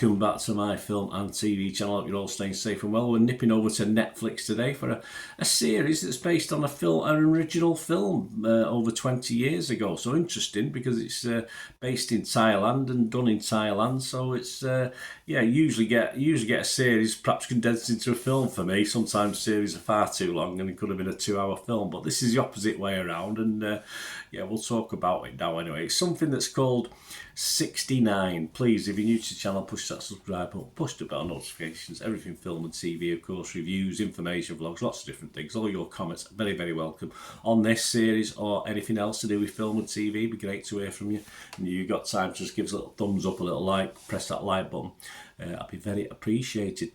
welcome back to my film and TV channel. I hope you're all staying safe and well. We're nipping over to Netflix today for a series that's based on an original film over 20 years ago. So interesting because it's based in Thailand and done in Thailand. So it's usually get a series perhaps condensed into a film for me. Sometimes series are far too long and it could have been a 2-hour film, but this is the opposite way around. And we'll talk about it now anyway. It's something that's called 6IXTYNIN9. Please, if you're new to the channel, push that subscribe button, push the bell notifications, everything film and TV, of course, reviews, information, vlogs, lots of different things. All your comments are very, very welcome on this series or anything else to do with film and TV. It'd be great to hear from you. And you've got time to just give us a little thumbs up, a little like, press that like button. I'd be very appreciated.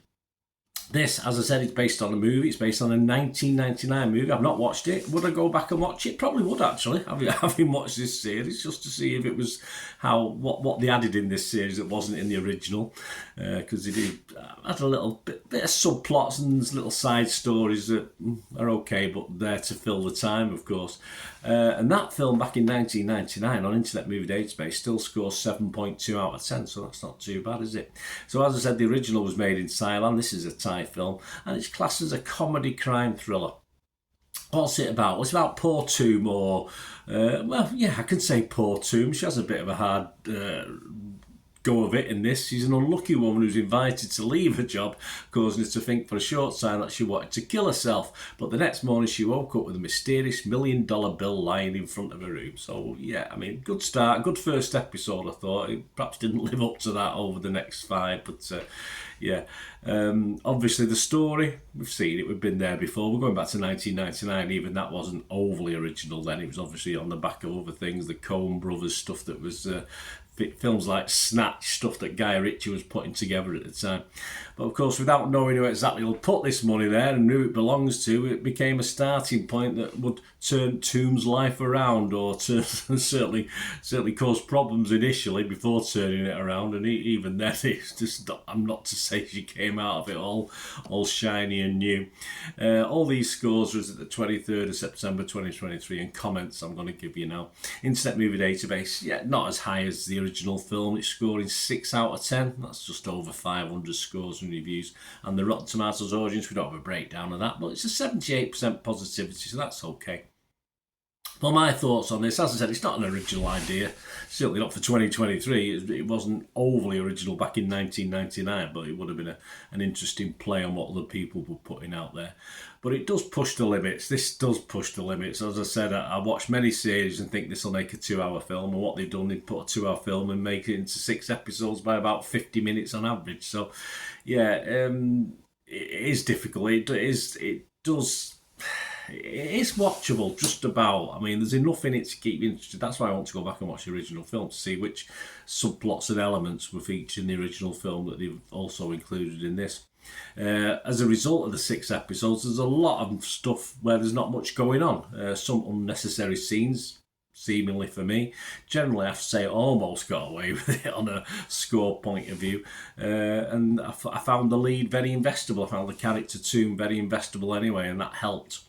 This, as I said, it's based on a movie. It's based on a 1999 movie. I've not watched it. Would I go back and watch it? Probably would, actually. Having watched this series, just to see if it was what they added in this series that wasn't in the original. Because they did add a little bit of subplots and little side stories that are okay, but there to fill the time, of course. And that film back in 1999 on Internet Movie Database still scores 7.2 out of 10, so that's not too bad, is it? So as I said, the original was made in Thailand. This is a Thai film, and it's classed as a comedy crime thriller. What's it about? Well, it's about poor Toom, or I can say poor Toom. She has a bit of a hard go of it in this. She's an unlucky woman who's invited to leave her job, causing her to think for a short time that she wanted to kill herself. But the next morning she woke up with a mysterious $1 million bill lying in front of her room. So yeah, I mean, good start, good first episode. I thought it perhaps didn't live up to that over the next 5, but obviously the story, we've seen it, we've been there before. We're going back to 1999. Even that wasn't overly original then. It was obviously on the back of other things, the Coen brothers stuff that was films like Snatch, stuff that Guy Ritchie was putting together at the time. But of course, without knowing who exactly will put this money there and who it belongs to, it became a starting point that would turn Toom's life around, or to certainly cause problems initially before turning it around. And even then, it's just I'm not to say she came out of it all shiny and new. All these scores was at the 23rd of September 2023, and comments I'm going to give you now. Internet Movie Database, not as high as the original film. It's scoring 6 out of 10. That's just over 500 scores and reviews. And the Rotten Tomatoes audience, we don't have a breakdown of that, but it's a 78% positivity, so that's okay. Well, my thoughts on this, as I said, it's not an original idea, certainly not for 2023. It wasn't overly original back in 1999, but it would have been an interesting play on what other people were putting out there. But it does push the limits. This does push the limits. As I said, I watched many series and think this will make a 2-hour film, and what they've done, they've put a 2-hour film and make it into 6 episodes by about 50 minutes on average. So, it is difficult. It is watchable, just about. I mean, there's enough in it to keep you interested. That's why I want to go back and watch the original film, to see which subplots and elements were featured in the original film that they've also included in this. As a result of the 6 episodes, there's a lot of stuff where there's not much going on. Some unnecessary scenes, seemingly for me. Generally, I have to say, almost got away with it on a score point of view. And I found the lead very investable. I found the character Toom very investable anyway, and that helped.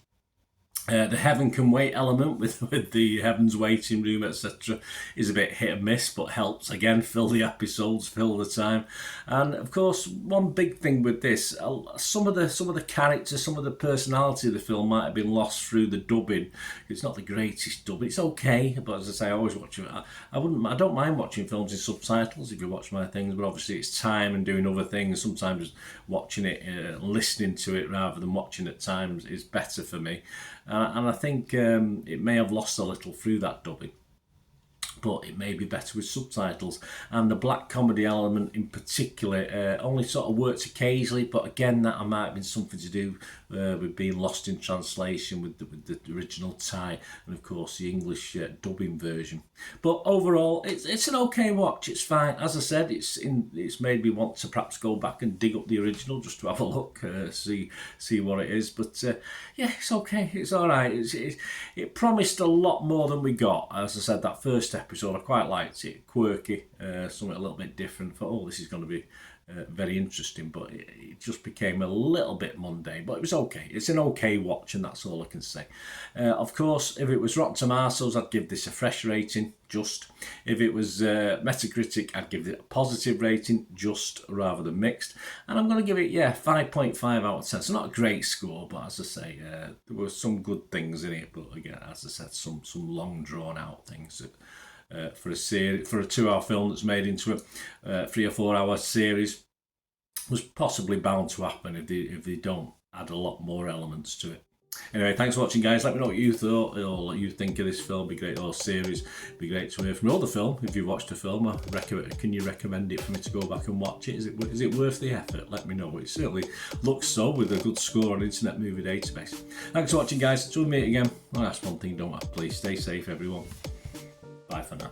The heaven can wait element with the heaven's waiting room, etc., is a bit hit and miss, but helps again fill the episodes, fill the time. And of course, one big thing with this, some of the characters, some of the personality of the film might have been lost through the dubbing. It's not the greatest dubbing. It's okay, but as I say, I always watch it. I don't mind watching films in subtitles if you watch my things, but obviously it's time and doing other things. Sometimes watching it, listening to it rather than watching at times is better for me. And I think it may have lost a little through that dubbing, but it may be better with subtitles. And the black comedy element in particular only sort of works occasionally, but again, that might have been something to do with being lost in translation with the original Thai and of course the English dubbing version. But overall, it's an okay watch. It's fine. As I said, it's made me want to perhaps go back and dig up the original just to have a look, see what it is. But it's okay. It's all right. It promised a lot more than we got. As I said, that first episode I quite liked it. Quirky, something a little bit different. Thought, this is going to be very interesting, but it just became a little bit mundane. But it was okay. It's an okay watch, and that's all I can say. Of course, if it was Rotten Tomatoes, I'd give this a fresh rating, just. If it was Metacritic, I'd give it a positive rating, just, rather than mixed. And I'm going to give it, 5.5 out of 10. So not a great score, but as I say, there were some good things in it. But again, as I said, some long drawn out things that, for a series, for a 2-hour film that's made into a 3 or 4 hour series, was possibly bound to happen if they don't add a lot more elements to it. Anyway, thanks for watching, guys. Let me know what you thought or what you think of this film. Be great, or series. Be great to hear from you. Or the film, if you've watched the film. Can you recommend it for me to go back and watch it? Is it worth the effort? Let me know. It certainly looks so, with a good score on Internet Movie Database. Thanks for watching, guys. Until we meet again. Well, that's one thing, don't have. Please stay safe, everyone. Bye for now.